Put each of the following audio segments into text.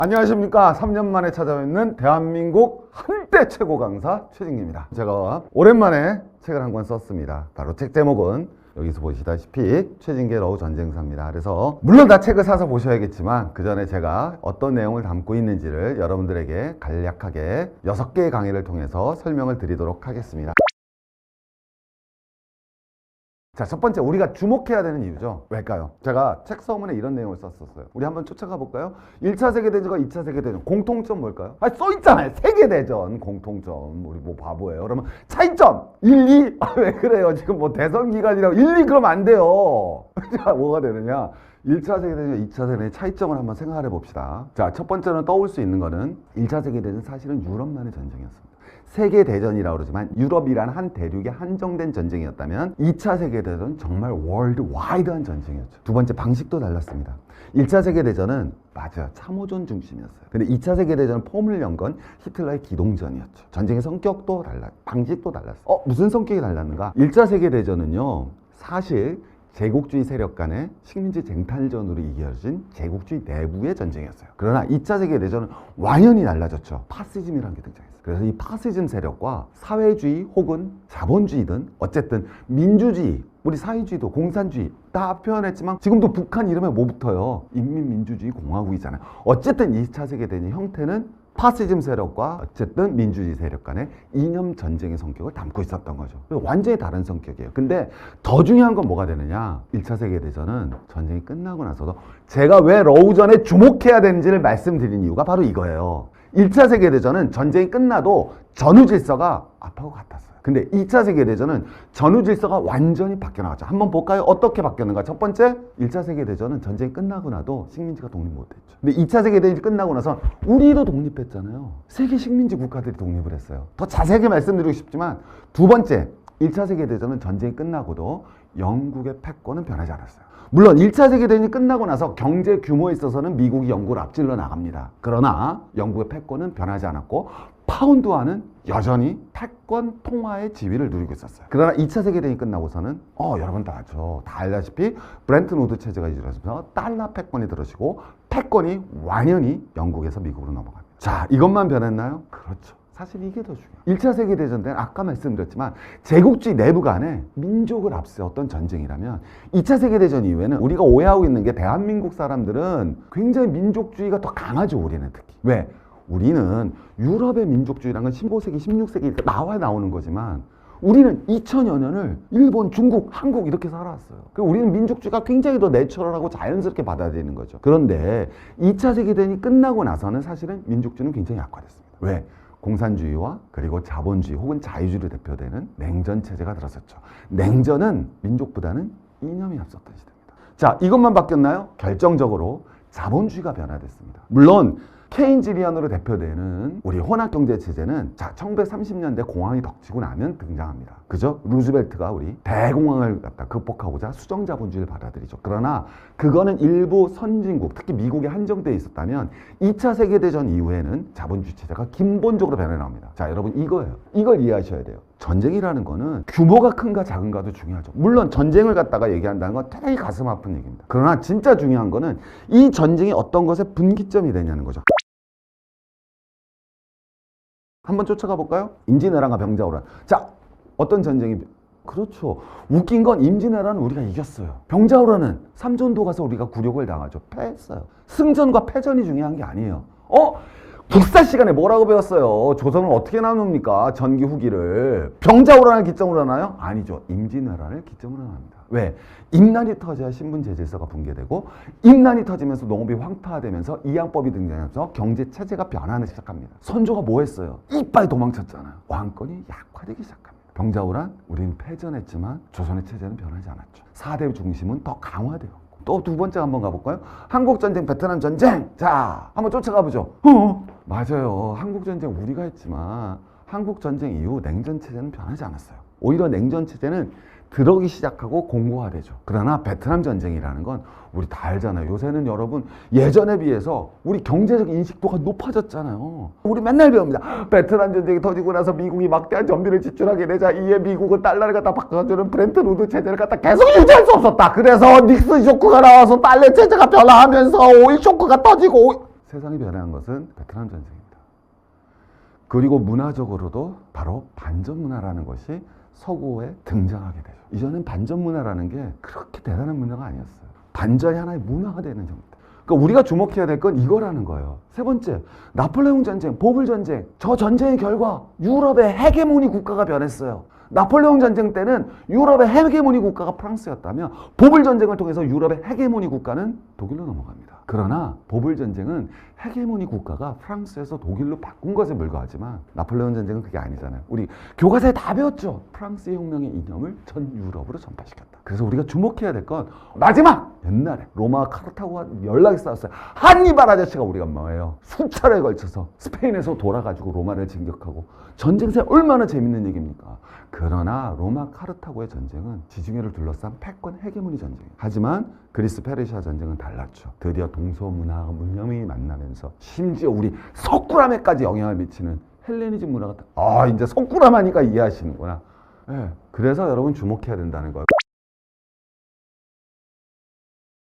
안녕하십니까. 3년 만에 찾아뵙는 대한민국 한때 최고 강사 최진기입니다. 제가 오랜만에 책을 한 권 썼습니다. 바로 책 제목은 여기서 보시다시피 최진기의 러우 전쟁사입니다. 그래서 물론 다 책을 사서 보셔야겠지만 그 전에 제가 어떤 내용을 담고 있는지를 여러분들에게 간략하게 6개의 강의를 통해서 설명을 드리도록 하겠습니다. 자, 첫 번째 우리가 주목해야 되는 이유죠. 왜일까요? 제가 책 서문에 이런 내용을 썼었어요. 우리 한번 쫓아가 볼까요? 1차 세계대전과 2차 세계대전 공통점 뭘까요? 써있잖아요. 세계대전 공통점. 우리 뭐 바보예요. 그러면 차이점 1, 2. 왜 그래요? 지금 뭐 대선기간이라고 1, 2 그러면 안 돼요. 자, 뭐가 되느냐? 1차 세계대전, 2차 세계대전의 차이점을 한번 생각해 봅시다. 자, 첫 번째는 떠올 수 있는 거는 1차 세계대전 사실은 유럽만의 전쟁이었습니다. 세계대전이라고 그러지만 유럽이라는 한 대륙에 한정된 전쟁이었다면 2차 세계대전은 정말 월드와이드한 전쟁이었죠. 두 번째, 방식도 달랐습니다. 1차 세계대전은 맞아요, 참호전 중심이었어요. 근데 2차 세계대전은 폼을 연 건 히틀러의 기동전이었죠. 전쟁의 성격도 달라요. 방식도 달랐어요. 무슨 성격이 달랐는가? 1차 세계대전은요, 사실 제국주의 세력 간의 식민지 쟁탈전으로 이겨진 제국주의 내부의 전쟁이었어요. 그러나 2차 세계대전은 완연히 달라졌죠. 파시즘이라는 게 등장했어요. 그래서 이 파시즘 세력과 사회주의 혹은 자본주의든 어쨌든 민주주의, 우리 사회주의도 공산주의 다 표현했지만 지금도 북한 이름에 뭐 붙어요? 인민민주주의 공화국이잖아요. 어쨌든 2차 세계대전의 형태는 파시즘 세력과 어쨌든 민주주의 세력 간의 이념 전쟁의 성격을 담고 있었던 거죠. 완전히 다른 성격이에요. 근데 더 중요한 건 뭐가 되느냐? 1차 세계대전은 전쟁이 끝나고 나서도 제가 왜 러우전에 주목해야 되는지를 말씀드린 이유가 바로 이거예요. 1차 세계대전은 전쟁이 끝나도 전후 질서가 앞하고 같았어요. 근데 2차 세계대전은 전후 질서가 완전히 바뀌어 나갔죠. 한번 볼까요? 어떻게 바뀌었는가? 첫 번째, 1차 세계대전은 전쟁이 끝나고 나도 식민지가 독립 못했죠. 근데 2차 세계대전이 끝나고 나서 우리도 독립했잖아요. 세계 식민지 국가들이 독립을 했어요. 더 자세하게 말씀드리고 싶지만 두 번째, 1차 세계대전은 전쟁이 끝나고도 영국의 패권은 변하지 않았어요. 물론 1차 세계대전이 끝나고 나서 경제 규모에 있어서는 미국이 영국을 앞질러 나갑니다. 그러나 영국의 패권은 변하지 않았고 파운드화는 여전히 패권 통화의 지위를 누리고 있었어요. 그러나 2차 세계대전이 끝나고서는 여러분 다 알다시피 브렌튼 우드 체제가 이루어지면서 달러 패권이 들어지고 패권이 완연히 영국에서 미국으로 넘어갑니다. 자, 이것만 변했나요? 그렇죠. 사실 이게 더 중요해요. 1차 세계대전 때는 아까 말씀드렸지만 제국주의 내부 간에 민족을 앞세웠던 전쟁이라면 2차 세계대전 이후에는 우리가 오해하고 있는 게 대한민국 사람들은 굉장히 민족주의가 더 강하죠. 우리는 특히. 왜? 우리는 유럽의 민족주의라는 건 15세기, 16세기 나오는 거지만 우리는 2000여 년을 일본, 중국, 한국 이렇게 살아왔어요. 우리는 민족주의가 굉장히 더 내추럴하고 자연스럽게 받아들이는 거죠. 그런데 2차 세계대전이 끝나고 나서는 사실은 민족주의는 굉장히 약화됐습니다. 왜? 공산주의와 그리고 자본주의 혹은 자유주의로 대표되는 냉전 체제가 들어섰죠. 냉전은 민족보다는 이념이 앞섰던 시대입니다. 자, 이것만 바뀌었나요? 결정적으로 자본주의가 변화됐습니다. 물론 케인즈리언으로 대표되는 우리 혼합경제체제는 1930년대 공황이 덮치고 나면 등장합니다. 그죠? 루즈벨트가 우리 대공황을 갖다 극복하고자 수정자본주의를 받아들이죠. 그러나 그거는 일부 선진국, 특히 미국에 한정되어 있었다면 2차 세계대전 이후에는 자본주의 체제가 근본적으로 변해 나옵니다. 자, 여러분 이거예요. 이걸 이해하셔야 돼요. 전쟁이라는 거는 규모가 큰가 작은가도 중요하죠. 물론 전쟁을 갖다가 얘기한다는 건 되게 가슴 아픈 얘기입니다. 그러나 진짜 중요한 거는 이 전쟁이 어떤 것의 분기점이 되냐는 거죠. 한번 쫓아가 볼까요? 임진왜란과 병자호란. 자, 어떤 전쟁이? 그렇죠. 웃긴 건 임진왜란은 우리가 이겼어요. 병자호란은 삼전도 가서 우리가 굴욕을 당하죠. 패했어요. 승전과 패전이 중요한 게 아니에요. 국사 시간에 뭐라고 배웠어요? 조선을 어떻게 나눕니까? 전기 후기를. 병자호란을 기점으로 하나요? 아니죠. 임진왜란을 기점으로 합니다. 왜? 임난이 터져야 신분 제재서가 붕괴되고 임난이 터지면서 농업이 황폐화되면서 이양법이 등장하면서 경제 체제가 변하기 시작합니다. 선조가 뭐 했어요? 이빨 도망쳤잖아요. 왕권이 약화되기 시작합니다. 병자호란, 우리는 패전했지만 조선의 체제는 변하지 않았죠. 4대 중심은 더 강화되고. 또 두 번째 한번 가볼까요? 한국전쟁, 베트남전쟁. 자, 한번 쫓아가 보죠. 맞아요. 한국전쟁 우리가 했지만 한국전쟁 이후 냉전체제는 변하지 않았어요. 오히려 냉전체제는 들어오기 시작하고 공고화되죠. 그러나 베트남 전쟁이라는 건 우리 다 알잖아요. 요새는 여러분 예전에 비해서 우리 경제적 인식도가 높아졌잖아요. 우리 맨날 배웁니다. 베트남 전쟁이 터지고 나서 미국이 막대한 전비를 지출하게 되자 이에 미국은 달러를 갖다 바꿔주는 브렌튼 우드 체제를 갖다 계속 유지할 수 없었다. 그래서 닉슨 쇼크가 나와서 달러 체제가 변화하면서 오일 쇼크가 터지고 세상이 변한 것은 베트남 전쟁입니다. 그리고 문화적으로도 바로 반전 문화라는 것이 서구에 등장하게 되죠. 이전엔 반전 문화라는 게 그렇게 대단한 문화가 아니었어요. 반전이 하나의 문화가 되는 겁니다. 그러니까 우리가 주목해야 될 건 이거라는 거예요. 세 번째, 나폴레옹 전쟁, 보블 전쟁. 저 전쟁의 결과 유럽의 헤게모니 국가가 변했어요. 나폴레옹 전쟁 때는 유럽의 헤게모니 국가가 프랑스였다면 보블 전쟁을 통해서 유럽의 헤게모니 국가는 독일로 넘어갑니다. 그러나 보블 전쟁은 헤게모니 국가가 프랑스에서 독일로 바꾼 것에 불과하지만 나폴레옹 전쟁은 그게 아니잖아요. 우리 교과서에 다 배웠죠. 프랑스의 혁명의 이념을 전 유럽으로 전파시켰다. 그래서 우리가 주목해야 될 건 마지막! 옛날에 로마와 카르타고가 연락이 싸웠어요. 한니발 아저씨가 우리가 뭐예요? 수차례에 걸쳐서 스페인에서 돌아가지고 로마를 진격하고 전쟁세 얼마나 재밌는 얘기입니까? 그러나 로마 카르타고의 전쟁은 지중해를 둘러싼 패권 헤게모니 전쟁이에요. 하지만 그리스 페르시아 전쟁은 달랐죠. 드디어 동서문화와 문명이 만나면서 심지어 우리 석굴암에까지 영향을 미치는 헬레니즘 문화가 이제 석굴암 하니까 이해하시는구나. 네. 그래서 여러분 주목해야 된다는 거예요.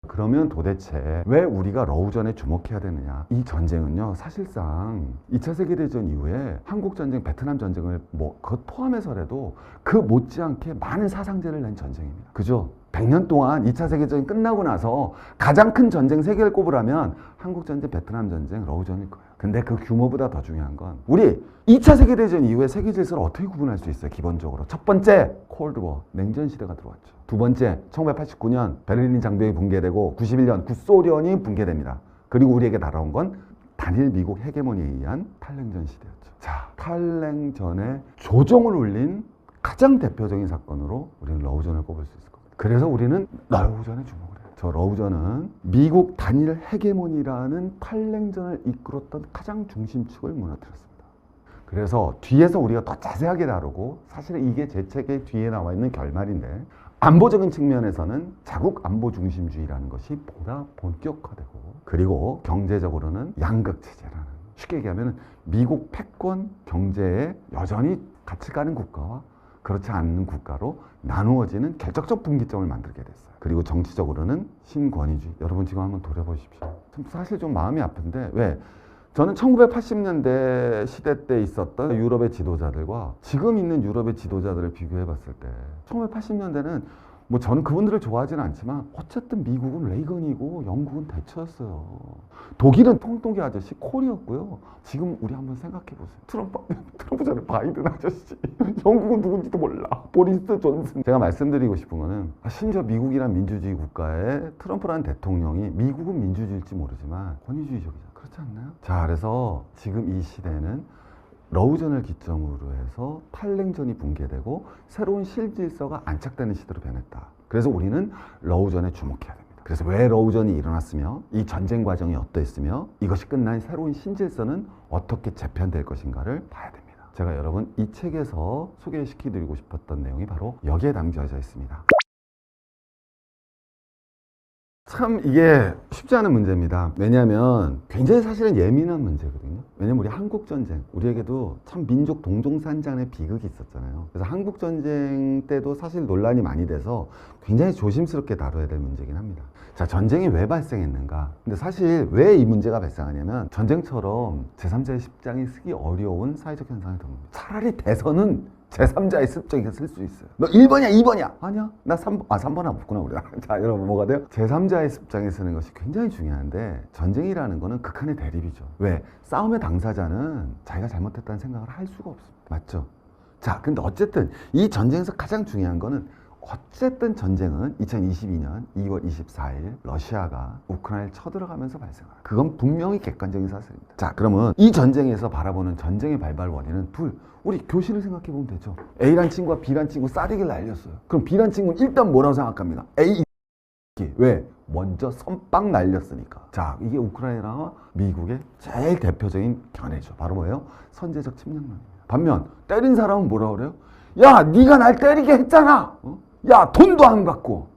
그러면 도대체 왜 우리가 러우전에 주목해야 되느냐? 이 전쟁은요, 사실상 2차 세계대전 이후에 한국전쟁, 베트남 전쟁을 그것 포함해서라도 그 못지않게 많은 사상자를 낸 전쟁입니다. 그죠? 100년 동안 2차 세계대전이 끝나고 나서 가장 큰 전쟁 3개를 꼽으라면 한국전쟁, 베트남 전쟁, 러우전일 거예요. 근데 그 규모보다 더 중요한 건 우리 2차 세계대전 이후에 세계 질서를 어떻게 구분할 수 있어요? 기본적으로 첫 번째, 콜드워, 냉전시대가 들어왔죠. 두 번째, 1989년 베를린 장벽이 붕괴되고 91년 구소련이 붕괴됩니다. 그리고 우리에게 날아온 건 단일 미국 헤게모니에 의한 탈냉전 시대였죠. 자, 탈냉전에 조정을 울린 가장 대표적인 사건으로 우리는 러우전을 꼽을 수 있을 겁니다. 그래서 우리는 러우전에 주목을 해요. 저 러우전은 미국 단일 헤게모니라는 탈냉전을 이끌었던 가장 중심축을 무너뜨렸습니다. 그래서 뒤에서 우리가 더 자세하게 다루고 사실은 이게 제 책의 뒤에 나와 있는 결말인데 안보적인 측면에서는 자국 안보 중심주의라는 것이 보다 본격화되고 그리고 경제적으로는 양극체제라는 쉽게 얘기하면 미국 패권 경제에 여전히 같이 가는 국가와 그렇지 않는 국가로 나누어지는 결정적 분기점을 만들게 됐어요. 그리고 정치적으로는 신권위주의. 여러분 지금 한번 돌아보십시오. 사실 좀 마음이 아픈데 왜? 저는 1980년대 시대 때 있었던 유럽의 지도자들과 지금 있는 유럽의 지도자들을 비교해 봤을 때 1980년대는 저는 그분들을 좋아하지는 않지만 어쨌든 미국은 레이건이고 영국은 대처였어요. 독일은 통통이 아저씨 콜이었고요. 지금 우리 한번 생각해 보세요. 트럼프 전에 바이든 아저씨. 영국은 누군지도 몰라. 보리스 존슨. 제가 말씀드리고 싶은 거는 심지어 미국이란 민주주의 국가에 트럼프라는 대통령이 미국은 민주주의일지 모르지만 권위주의적이잖아요. 그렇지 않나요? 자, 그래서 지금 이 시대는 러우전을 기점으로 해서 탈냉전이 붕괴되고 새로운 실질서가 안착되는 시대로 변했다. 그래서 우리는 러우전에 주목해야 됩니다. 그래서 왜 러우전이 일어났으며 이 전쟁 과정이 어떠했으며 이것이 끝난 새로운 신질서는 어떻게 재편될 것인가를 봐야 됩니다. 제가 여러분 이 책에서 소개시켜드리고 싶었던 내용이 바로 여기에 담겨져 있습니다. 참 이게 쉽지 않은 문제입니다. 왜냐하면 굉장히 사실은 예민한 문제거든요. 왜냐면 우리 한국전쟁, 우리에게도 참 민족 동종산잔의 비극이 있었잖아요. 그래서 한국전쟁 때도 사실 논란이 많이 돼서 굉장히 조심스럽게 다뤄야 될 문제긴 합니다. 자, 전쟁이 왜 발생했는가? 근데 사실 왜 이 문제가 발생하냐면 전쟁처럼 제3자의 습장이 쓰기 어려운 사회적 현상이 됩니다. 차라리 대선은 제3자의 습정에 쓸 수 있어요. 너 1번이야 2번이야? 아니야 나 3번. 3번 안 붙구나 우리가. 자, 여러분 뭐가 돼요? 제3자의 습장에 쓰는 것이 굉장히 중요한데 전쟁이라는 거는 극한의 대립이죠. 왜? 싸움의 당사자는 자기가 잘못했다는 생각을 할 수가 없습니다. 맞죠? 자, 근데 어쨌든 이 전쟁에서 가장 중요한 거는 어쨌든 전쟁은 2022년 2월 24일 러시아가 우크라이나를 쳐들어가면서 발생합니다. 그건 분명히 객관적인 사실입니다. 자, 그러면 이 전쟁에서 바라보는 전쟁의 발발 원인은 둘. 우리 교실을 생각해 보면 되죠. A란 친구와 B란 친구 쌀이기를 날렸어요. 그럼 B란 친구는 일단 뭐라고 생각합니까? A 왜? 먼저 선빵 날렸으니까. 자, 이게 우크라이나와 미국의 제일 대표적인 견해죠. 바로 뭐예요? 선제적 침략론입니다. 반면 때린 사람은 뭐라 그래요? 야, 네가 날 때리게 했잖아. 야, 돈도 안 받고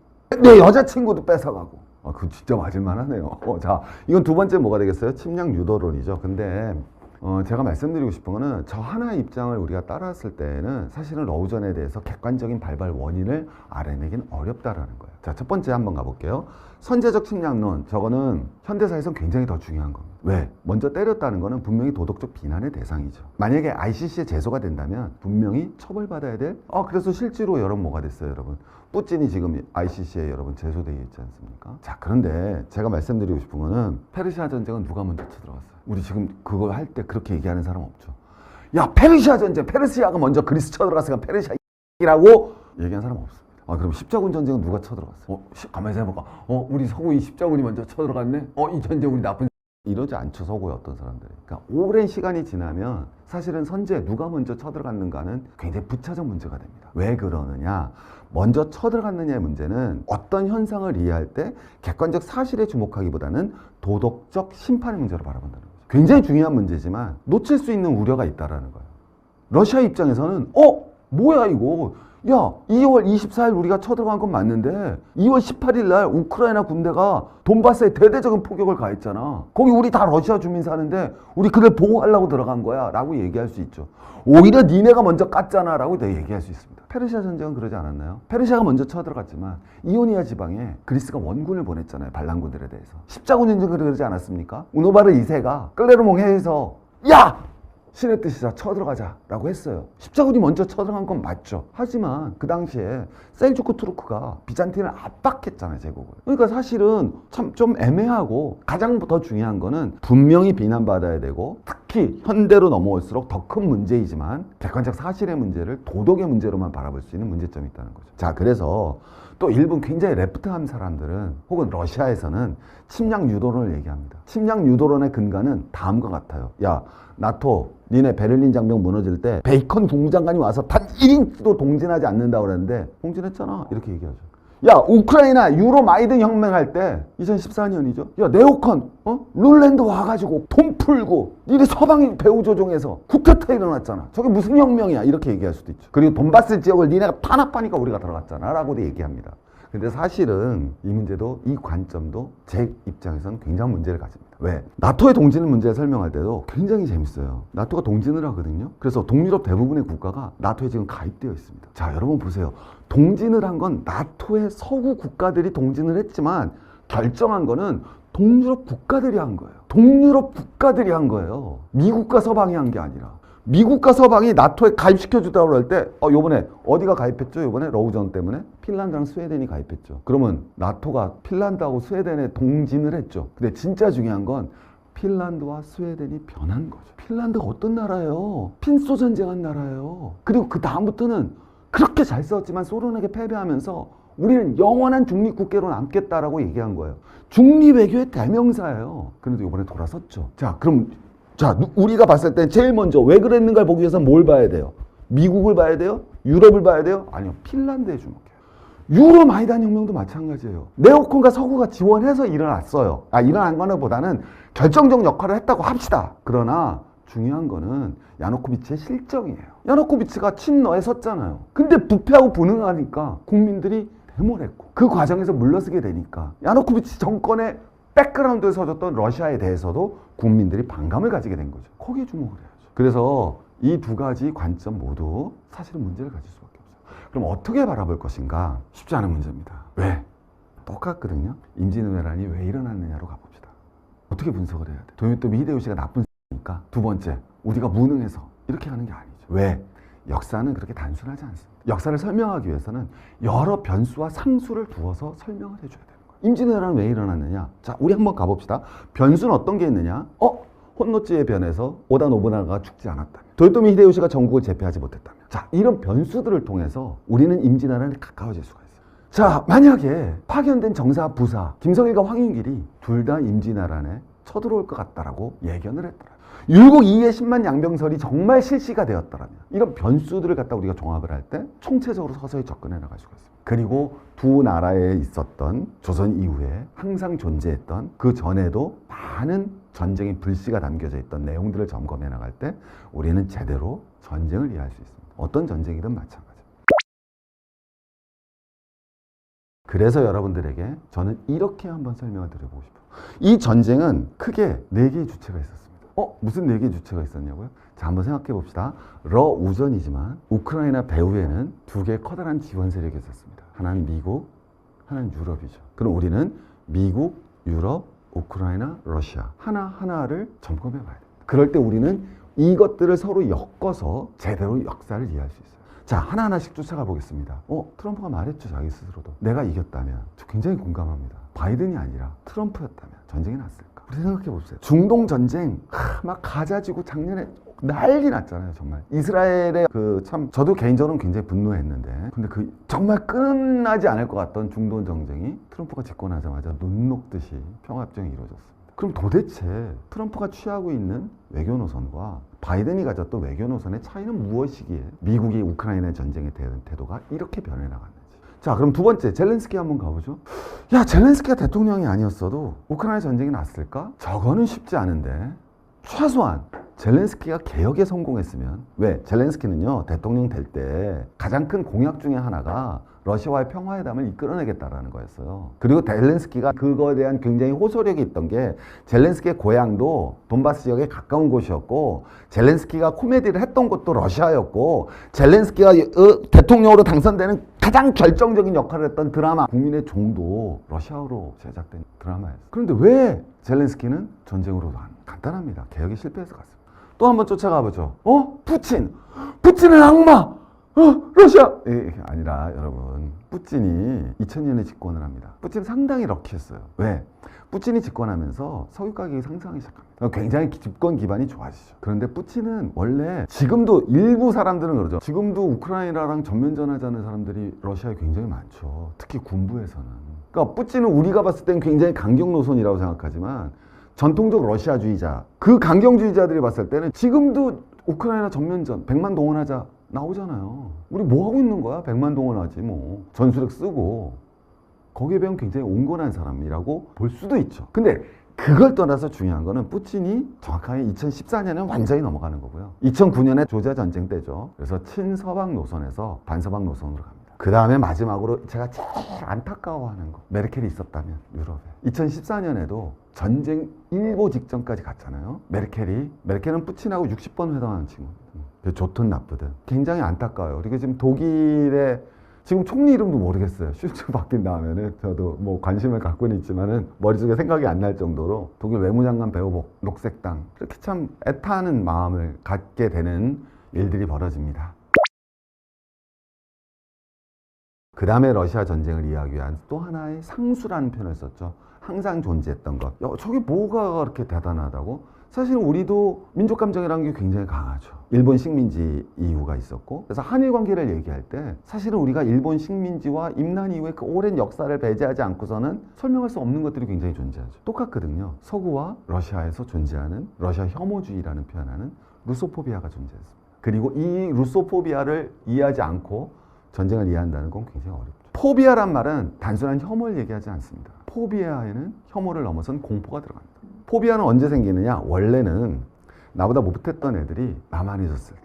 내 여자친구도 뺏어가고. 그거 진짜 맞을만 하네요. 자, 이건 두 번째 뭐가 되겠어요? 침략 유도론이죠. 근데 제가 말씀드리고 싶은 거는 저 하나의 입장을 우리가 따랐을 때는 사실은 러우전에 대해서 객관적인 발발 원인을 알아내긴 어렵다라는 거예요. 자, 첫 번째 한번 가볼게요. 선제적 침략론, 저거는 현대사에선 굉장히 더 중요한 겁니다. 왜? 먼저 때렸다는 거는 분명히 도덕적 비난의 대상이죠. 만약에 ICC에 제소가 된다면 분명히 처벌받아야 될, 그래서 실제로 여러분 뭐가 됐어요, 여러분? 뿌틴이 지금 ICC에 여러분 제소되어 있지 않습니까? 자, 그런데 제가 말씀드리고 싶은 거는 페르시아 전쟁은 누가 먼저 쳐들어갔어요? 우리 지금 그걸 할 때 그렇게 얘기하는 사람 없죠. 야, 페르시아 전쟁, 페르시아가 먼저 그리스 쳐들어갔으니까 페르시아라고 얘기하는 사람 없어. 그럼 십자군 전쟁은 누가 쳐들어갔어? 가만히 생각해볼까? 우리 서구이 십자군이 먼저 쳐들어갔네? 이 전쟁 우리 나쁜 이러지 않죠, 서구의 어떤 사람들이. 그러니까 오랜 시간이 지나면 사실은 선제 누가 먼저 쳐들어갔는가는 굉장히 부차적 문제가 됩니다. 왜 그러느냐? 먼저 쳐들어갔느냐의 문제는 어떤 현상을 이해할 때 객관적 사실에 주목하기보다는 도덕적 심판의 문제로 바라본다는 거죠. 굉장히 중요한 문제지만 놓칠 수 있는 우려가 있다는 거예요. 러시아 입장에서는 뭐야 이거? 야, 2월 24일 우리가 쳐들어간 건 맞는데 2월 18일 날 우크라이나 군대가 돈바스에 대대적인 포격을 가했잖아. 거기 우리 다 러시아 주민 사는데 우리 그들 보호하려고 들어간 거야 라고 얘기할 수 있죠. 오히려 니네가 먼저 깠잖아 라고 얘기할 수 있습니다. 페르시아 전쟁은 그러지 않았나요? 페르시아가 먼저 쳐들어갔지만 이오니아 지방에 그리스가 원군을 보냈잖아요. 반란군들에 대해서. 십자군 전쟁은 그러지 않았습니까? 우노바르 2세가 끌레르몽 해에서 야! 신의 뜻이다, 쳐들어가자 라고 했어요. 십자군이 먼저 쳐들어간 건 맞죠. 하지만 그 당시에 셀주크 투르크가 비잔틴을 압박했잖아요, 제국을. 그러니까 사실은 참 좀 애매하고 가장 더 중요한 거는 분명히 비난받아야 되고 특히 현대로 넘어올수록 더 큰 문제이지만 객관적 사실의 문제를 도덕의 문제로만 바라볼 수 있는 문제점이 있다는 거죠. 자, 그래서 또 일본 굉장히 레프트한 사람들은 혹은 러시아에서는 침략 유도론을 얘기합니다. 침략 유도론의 근간은 다음과 같아요. 야, 나토 니네 베를린 장벽 무너질 때 베이컨 국무장관이 와서 단 1인치도 동진하지 않는다고 그랬는데 동진했잖아 이렇게 얘기하죠. 야, 우크라이나 유로 마이든 혁명할 때 2014년이죠. 야, 네오컨 룰랜드 와가지고 돈 풀고 니네 서방이 배후 조종해서 쿠데타 일어났잖아. 저게 무슨 혁명이야 이렇게 얘기할 수도 있죠. 그리고 돈바스 지역을 니네가 탄압하니까 우리가 들어갔잖아 라고도 얘기합니다. 근데 사실은 이 문제도 이 관점도 제 입장에서는 굉장한 문제를 가집니다. 왜? 나토의 동진 문제를 설명할 때도 굉장히 재밌어요. 나토가 동진을 하거든요. 그래서 동유럽 대부분의 국가가 나토에 지금 가입되어 있습니다. 자, 여러분 보세요. 동진을 한 건 나토의 서구 국가들이 동진을 했지만 결정한 거는 동유럽 국가들이 한 거예요. 동유럽 국가들이 한 거예요. 미국과 서방이 한 게 아니라. 미국과 서방이 나토에 가입시켜주다고 할 때 요번에 어디가 가입했죠? 요번에 러우전 때문에 핀란드랑 스웨덴이 가입했죠. 그러면 나토가 핀란드하고 스웨덴에 동진을 했죠. 근데 진짜 중요한 건 핀란드와 스웨덴이 변한 거죠. 핀란드가 어떤 나라예요? 핀소 전쟁한 나라예요. 그리고 그 다음부터는 그렇게 잘 싸웠지만 소련에게 패배하면서 우리는 영원한 중립국계로 남겠다라고 얘기한 거예요. 중립외교의 대명사예요. 그런데 이번에 돌아섰죠. 자, 그럼 우리가 봤을 때 제일 먼저 왜 그랬는가를 보기 위해서 뭘 봐야 돼요? 미국을 봐야 돼요? 유럽을 봐야 돼요? 아니요, 핀란드에 주목해요. 유로 마이단 혁명도 마찬가지예요. 네오콘과 서구가 지원해서 일어났어요. 일어난 거는 보다는 결정적 역할을 했다고 합시다. 그러나 중요한 거는 야누코비치의 실정이에요. 야누코비치가 친러에 섰잖아요. 근데 부패하고 분응하니까 국민들이 데모를 했고 그 과정에서 물러서게 되니까 야누코비치 정권의 백그라운드에 서줬던 러시아에 대해서도 국민들이 반감을 가지게 된 거죠. 거기에 주목을 해야죠. 그래서 이 두 가지 관점 모두 사실은 문제를 가질 수밖에 없어요. 그럼 어떻게 바라볼 것인가? 쉽지 않은 문제입니다. 왜? 똑같거든요. 임진왜란이 왜 일어났느냐로 가봅시다. 어떻게 분석을 해야 돼? 도요토미 히데요시가 나쁜 니까 두 번째, 우리가 무능해서 이렇게 하는 게 아니죠. 왜? 역사는 그렇게 단순하지 않습니다. 역사를 설명하기 위해서는 여러 변수와 상수를 두어서 설명을 해줘야 돼요. 임진왜란은 왜 일어났느냐? 자, 우리 한번 가봅시다. 변수는 어떤 게 있느냐? 혼노츠의 변에서 오다 노부나가가 죽지 않았다면, 도요토미 히데요시가 전국을 제패하지 못했다면, 자, 이런 변수들을 통해서 우리는 임진왜란에 가까워질 수가 있어요. 자, 만약에 파견된 정사, 부사, 김성일과 황인길이 둘 다 임진왜란에 쳐들어올 것 같다라고 예견을 했더라. 율곡 이의 10만 양병설이 정말 실시가 되었더라면 이런 변수들을 갖다 우리가 종합을 할 때 총체적으로 서서히 접근해 나갈 수가 있습니다. 그리고 두 나라에 있었던 조선 이후에 항상 존재했던 그 전에도 많은 전쟁의 불씨가 담겨져 있던 내용들을 점검해 나갈 때 우리는 제대로 전쟁을 이해할 수 있습니다. 어떤 전쟁이든 마찬가지입니다. 그래서 여러분들에게 저는 이렇게 한번 설명을 드려보고 싶어요. 이 전쟁은 크게 4개의 주체가 있었습니다. 무슨 4개의 주체가 있었냐고요? 자, 한번 생각해 봅시다. 러우전이지만 우크라이나 배후에는 2개의 커다란 지원 세력이 있었습니다. 하나는 미국, 하나는 유럽이죠. 그럼 우리는 미국, 유럽, 우크라이나, 러시아 하나하나를 점검해 봐야 돼요. 그럴 때 우리는 이것들을 서로 엮어서 제대로 역사를 이해할 수 있어요. 자, 하나하나씩 쫓아가 보겠습니다. 트럼프가 말했죠. 자기 스스로도. 내가 이겼다면. 저 굉장히 공감합니다. 바이든이 아니라 트럼프였다면 전쟁이 났을까? 우리 생각해 보세요. 중동 전쟁 막 가자 지고 작년에 난리 났잖아요. 정말 이스라엘의 저도 개인적으로는 굉장히 분노했는데, 근데 정말 끝나지 않을 것 같던 중동 전쟁이 트럼프가 집권하자마자 눈 녹듯이 평화협정이 이루어졌습니다. 그럼 도대체 트럼프가 취하고 있는 외교 노선과 바이든이 가졌던 외교 노선의 차이는 무엇이기에 미국이 우크라이나 전쟁에 대한 태도가 이렇게 변해 나갔는지. 자, 그럼 두 번째, 젤렌스키 한번 가보죠. 야, 젤렌스키가 대통령이 아니었어도 우크라이나 전쟁이 났을까? 저거는 쉽지 않은데, 최소한 젤렌스키가 개혁에 성공했으면, 왜? 젤렌스키는요, 대통령 될 때 가장 큰 공약 중에 하나가 러시아와의 평화회담을 이끌어내겠다라는 거였어요. 그리고 젤렌스키가 그거에 대한 굉장히 호소력이 있던 게, 젤렌스키의 고향도 돈바스 지역에 가까운 곳이었고, 젤렌스키가 코미디를 했던 곳도 러시아였고, 젤렌스키가 대통령으로 당선되는 가장 결정적인 역할을 했던 드라마 국민의 종도 러시아어로 제작된 드라마였어요. 그런데 왜 젤렌스키는 전쟁으로 안? 간단합니다. 개혁에 실패해서 갔습니다. 또 한번 쫓아가 보죠. 푸틴은 악마! 러시아! 이게 아니라 여러분, 푸틴이 2000년에 집권을 합니다. 푸틴 상당히 럭키했어요. 왜? 푸틴이 집권하면서 석유 가격이 상승하기 시작합니다. 굉장히 집권 기반이 좋아지죠. 그런데 푸틴은 원래, 지금도 일부 사람들은 그러죠. 지금도 우크라이나랑 전면전하자는 사람들이 러시아에 굉장히 많죠. 특히 군부에서는. 그러니까 푸틴은 우리가 봤을 땐 굉장히 강경 노선이라고 생각하지만, 전통적 러시아주의자, 그 강경주의자들이 봤을 때는 지금도 우크라이나 전면전 100만 동원하자 나오잖아요. 우리 뭐 하고 있는 거야? 100만 동원하지 뭐. 전술핵 쓰고. 거기에 비하면 굉장히 온건한 사람이라고 볼 수도 있죠. 근데 그걸 떠나서 중요한 거는 푸틴이 정확하게 2014년에 완전히 넘어가는 거고요. 2009년에 조지아 전쟁 때죠. 그래서 친서방 노선에서 반서방 노선으로 갑니다. 그 다음에 마지막으로 제가 제일 안타까워하는 거, 메르켈이 있었다면 유럽에 2014년에도 전쟁 일보 직전까지 갔잖아요. 메르켈은 푸틴하고 60번 회담하는 친구입니다. 좋든 나쁘든 굉장히 안타까워요. 그리고 지금 독일의 지금 총리 이름도 모르겠어요. 슈츠 바뀐 다음에는 저도 뭐 관심을 갖고는 있지만은 머릿속에 생각이 안 날 정도로 독일 외무장관 베어복, 녹색당, 이렇게 참 애타는 마음을 갖게 되는 일들이 벌어집니다. 그 다음에 러시아 전쟁을 이해하기 위한 또 하나의 상수라는 표현을 썼죠. 항상 존재했던 것. 저게 뭐가 그렇게 대단하다고? 사실 우리도 민족 감정이라는 게 굉장히 강하죠. 일본 식민지 이유가 있었고, 그래서 한일 관계를 얘기할 때 사실은 우리가 일본 식민지와 임난 이후의 그 오랜 역사를 배제하지 않고서는 설명할 수 없는 것들이 굉장히 존재하죠. 똑같거든요. 서구와 러시아에서 존재하는 러시아 혐오주의라는 표현하는 루소포비아가 존재했습니다. 그리고 이 루소포비아를 이해하지 않고 전쟁을 이해한다는 건 굉장히 어렵죠. 포비아란 말은 단순한 혐오를 얘기하지 않습니다. 포비아에는 혐오를 넘어선 공포가 들어갑니다. 포비아는 언제 생기느냐? 원래는 나보다 못했던 애들이 나만 있었을 때,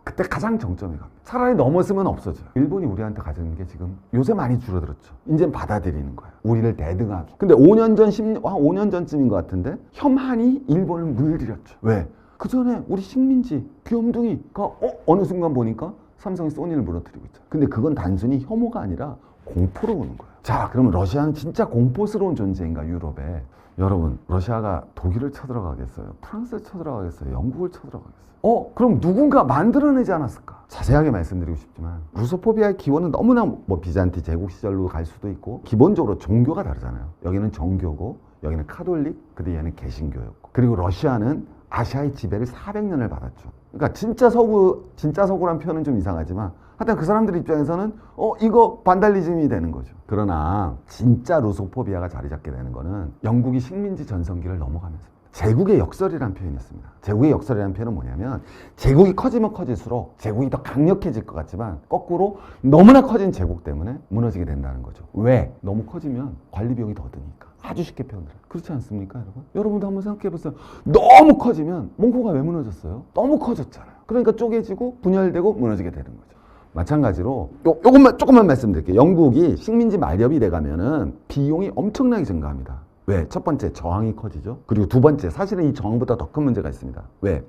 그때 가장 정점에 갑니다. 차라리 넘었으면 없어져요. 일본이 우리한테 가진 게 지금 요새 많이 줄어들었죠. 이제는 받아들이는 거예요. 우리를 대등하게. 근데 5년 전쯤인 것 같은데 혐한이 일본을 물들였죠. 왜? 그 전에 우리 식민지 귀염둥이가 어느 순간 보니까 삼성이 소니를 무너뜨리고 있잖아요. 근데 그건 단순히 혐오가 아니라 공포로 오는 거예요. 자, 그러면 러시아는 진짜 공포스러운 존재인가, 유럽에? 여러분, 러시아가 독일을 쳐들어가겠어요? 프랑스를 쳐들어가겠어요? 영국을 쳐들어가겠어요? 그럼 누군가 만들어내지 않았을까? 자세하게 말씀드리고 싶지만, 루소포비아의 기원은 너무나 비잔티 제국 시절로 갈 수도 있고, 기본적으로 종교가 다르잖아요. 여기는 정교고, 여기는 카톨릭, 근데 얘는 개신교였고. 그리고 러시아는 아시아의 지배를 400년을 받았죠. 그러니까 진짜 서구란 표현은 좀 이상하지만, 하여튼 그 사람들 입장에서는 이거 반달리즘이 되는 거죠. 그러나 진짜 루소포비아가 자리 잡게 되는 거는 영국이 식민지 전성기를 넘어가면서 제국의 역설이라는 표현이 있습니다. 제국의 역설이라는 표현은 뭐냐면, 제국이 커지면 커질수록 제국이 더 강력해질 것 같지만 거꾸로 너무나 커진 제국 때문에 무너지게 된다는 거죠. 왜? 너무 커지면 관리 비용이 더 드니까. 아주 쉽게 표현을 해요. 그렇지 않습니까, 여러분? 여러분도 한번 생각해 보세요. 너무 커지면 몽고가 왜 무너졌어요? 너무 커졌잖아요. 그러니까 쪼개지고 분열되고 무너지게 되는 거죠. 마찬가지로 조금만 말씀드릴게요. 영국이 식민지 말렵이 돼가면은 비용이 엄청나게 증가합니다. 왜? 첫 번째, 저항이 커지죠. 그리고 두 번째, 사실은 이 저항보다 더 큰 문제가 있습니다. 왜?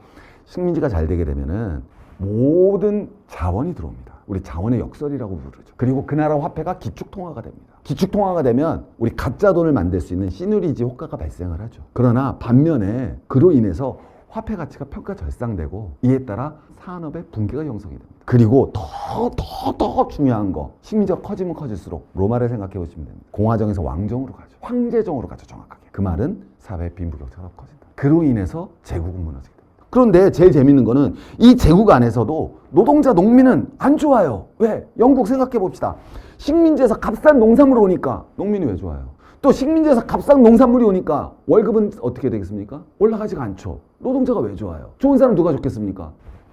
식민지가 잘 되게 되면은 모든 자원이 들어옵니다. 우리 자원의 역설이라고 부르죠. 그리고 그 나라 화폐가 기축통화가 됩니다. 기축통화가 되면 우리 가짜 돈을 만들 수 있는 시누리지 효과가 발생을 하죠. 그러나 반면에 그로 인해서 화폐 가치가 평가절상되고 이에 따라 산업의 붕괴가 형성이 됩니다. 그리고 더 중요한 거, 식민지가 커지면 커질수록 로마를 생각해 보시면 됩니다. 공화정에서 왕정으로 가죠. 황제정으로 가죠, 정확하게. 그 말은 사회의 빈부격차가 커진다. 그로 인해서 제국은 무너지게 됩니다. 그런데 제일 재밌는 거는 이 제국 안에서도 노동자, 농민은 안 좋아요. 왜? 영국 생각해 봅시다. 식민지에서 값싼 농산물 오니까 농민이 왜 좋아요? 또 식민지에서 값싼 농산물이 오니까 월급은 어떻게 되겠습니까? 올라가지가 않죠. 노동자가 왜 좋아요? 좋은 사람 누가 좋겠습니까?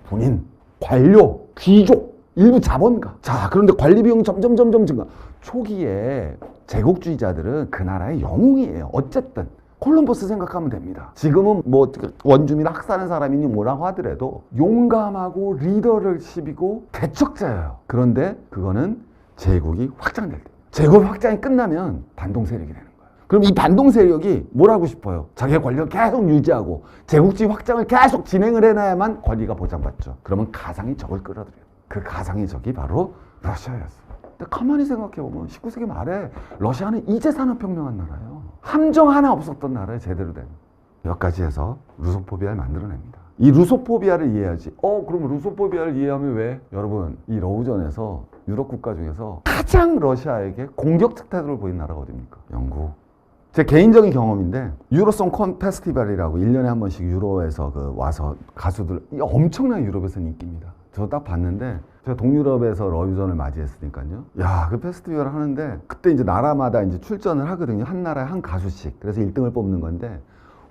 군인, 관료, 귀족, 일부 자본가. 자, 그런데 관리 비용이 점점 증가. 초기에 제국주의자들은 그 나라의 영웅이에요. 어쨌든 콜럼버스 생각하면 됩니다. 지금은 뭐 원주민 학살하는 사람이니 뭐라고 하더라도 용감하고 리더십이고 개척자예요. 그런데 그거는 제국이 확장될 때, 제국 확장이 끝나면 반동 세력이 되는 거예요. 그럼 이 반동 세력이 뭘 하고 싶어요? 자기의 권력을 계속 유지하고 제국주의 확장을 계속 진행을 해놔야만 권리가 보장받죠. 그러면 가상의 적을 끌어들여요. 그 가상의 적이 바로 러시아였어요. 근데 가만히 생각해보면 19세기 말에 러시아는 이제 산업혁명한 나라예요. 함정 하나 없었던 나라에 제대로 된. 여기까지 해서 루소포비아를 만들어냅니다. 이 루소포비아를 이해하지. 그럼 루소포비아를 이해하면 왜? 여러분, 이 러우전에서 유럽 국가 중에서 가장 러시아에게 공격적 태도를 보인 나라가 어디입니까? 영국. 제 개인적인 경험인데 유로송 콘 페스티벌이라고 1년에 한 번씩 유로에서 와서 가수들 엄청나게 유럽에서는 인기입니다. 저 딱 봤는데 제가 동유럽에서 러유전을 맞이했으니까요. 야, 그 페스티벌 하는데 그때 이제 나라마다 이제 출전을 하거든요. 한 나라에 한 가수씩. 그래서 1등을 뽑는 건데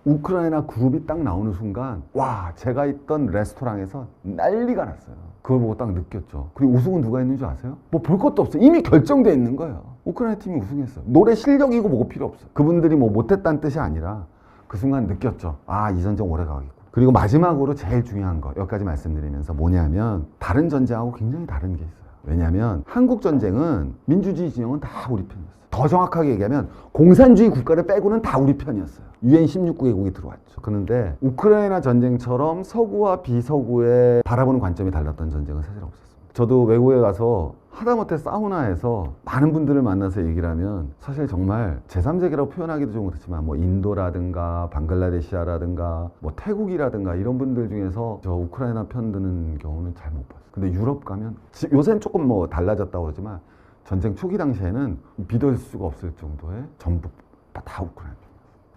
우크라이나 그룹이 딱 나오는 순간 와, 제가 있던 레스토랑에서 난리가 났어요. 그걸 보고 딱 느꼈죠. 그리고 우승은 누가 했는 줄 아세요? 뭐 볼 것도 없어요. 이미 결정돼 있는 거예요. 우크라이나 팀이 우승했어요. 노래 실력이고 뭐고 필요 없어요. 그분들이 뭐 못했다는 뜻이 아니라 그 순간 느꼈죠. 아, 이 전쟁 오래 가겠구나. 그리고 마지막으로 제일 중요한 거 여기까지 말씀드리면서 뭐냐면 다른 전쟁하고 굉장히 다른 게 있어요. 왜냐하면 한국 전쟁은 민주주의 진영은 다 우리 편이었어요. 더 정확하게 얘기하면 공산주의 국가를 빼고는 다 우리 편이었어요. UN 16개국이 들어왔죠. 그런데 우크라이나 전쟁처럼 서구와 비서구의 바라보는 관점이 달랐던 전쟁은 사실 없었습니다. 저도 외국에 가서 하다못해 사우나에서 많은 분들을 만나서 얘기를 하면 사실 정말 제3세계라고 표현하기도 좀 그렇지만 뭐 인도라든가 방글라데시아라든가 뭐 태국이라든가 이런 분들 중에서 저 우크라이나 편 드는 경우는 잘 못 봤어요. 근데 유럽 가면 요새는 조금 뭐 달라졌다고 그러지만 전쟁 초기 당시에는 믿을 수가 없을 정도의 전부 다 우크라이나.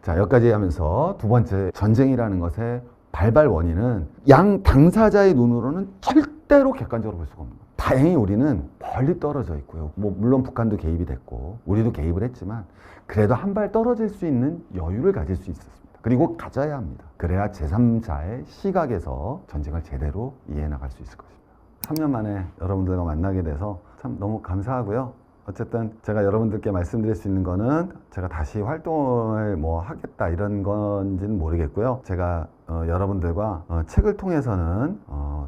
자, 여기까지 하면서 두 번째, 전쟁이라는 것의 발발 원인은 양 당사자의 눈으로는 절대로 객관적으로 볼 수가 없는 거예요. 다행히 우리는 멀리 떨어져 있고요. 뭐 물론 북한도 개입이 됐고 우리도 개입을 했지만 그래도 한 발 떨어질 수 있는 여유를 가질 수 있었습니다. 그리고 가져야 합니다. 그래야 제3자의 시각에서 전쟁을 제대로 이해해 나갈 수 있을 것입니다. 3년 만에 여러분들과 만나게 돼서 참 너무 감사하고요. 어쨌든 제가 여러분들께 말씀드릴 수 있는 거는 제가 다시 활동을 뭐 하겠다 이런 건지는 모르겠고요. 제가 여러분들과 책을 통해서는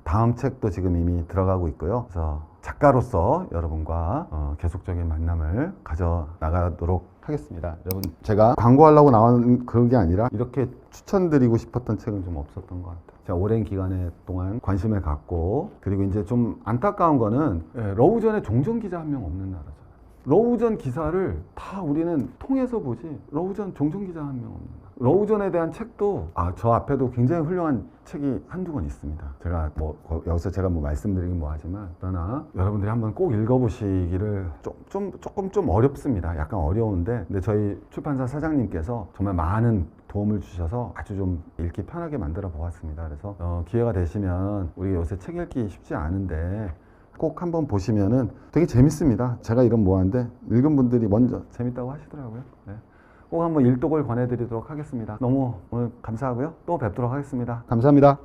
다음 책도 지금 이미 들어가고 있고요. 그래서 작가로서 여러분과 계속적인 만남을 가져 나가도록 하겠습니다. 여러분, 제가 광고하려고 나온 그런 게 아니라 이렇게 추천드리고 싶었던 책은 좀 없었던 것 같아요. 제가 오랜 기간 동안 관심을 갖고, 그리고 이제 좀 안타까운 거는 러우전에 종전 기자 한 명 없는 나라죠. 러우전 기사를 다 우리는 통해서 보지 러우전 종전 기자 한 명 없는 나라. 러우전에 대한 책도 저 앞에도 굉장히 훌륭한 책이 한두 권 있습니다. 제가 뭐 여기서 제가 뭐 말씀드리긴 뭐 하지만 그러나 여러분들이 한번 꼭 읽어보시기를 조금 좀 어렵습니다. 약간 어려운데 근데 저희 출판사 사장님께서 정말 많은 도움을 주셔서 아주 좀 읽기 편하게 만들어 보았습니다. 그래서 기회가 되시면 우리 요새 책 읽기 쉽지 않은데 꼭 한번 보시면은 되게 재밌습니다. 제가 이런 뭐하는데 읽은 분들이 먼저 재밌다고 하시더라고요. 네. 꼭 한번 일독을 권해드리도록 하겠습니다. 너무 오늘 감사하고요. 또 뵙도록 하겠습니다. 감사합니다.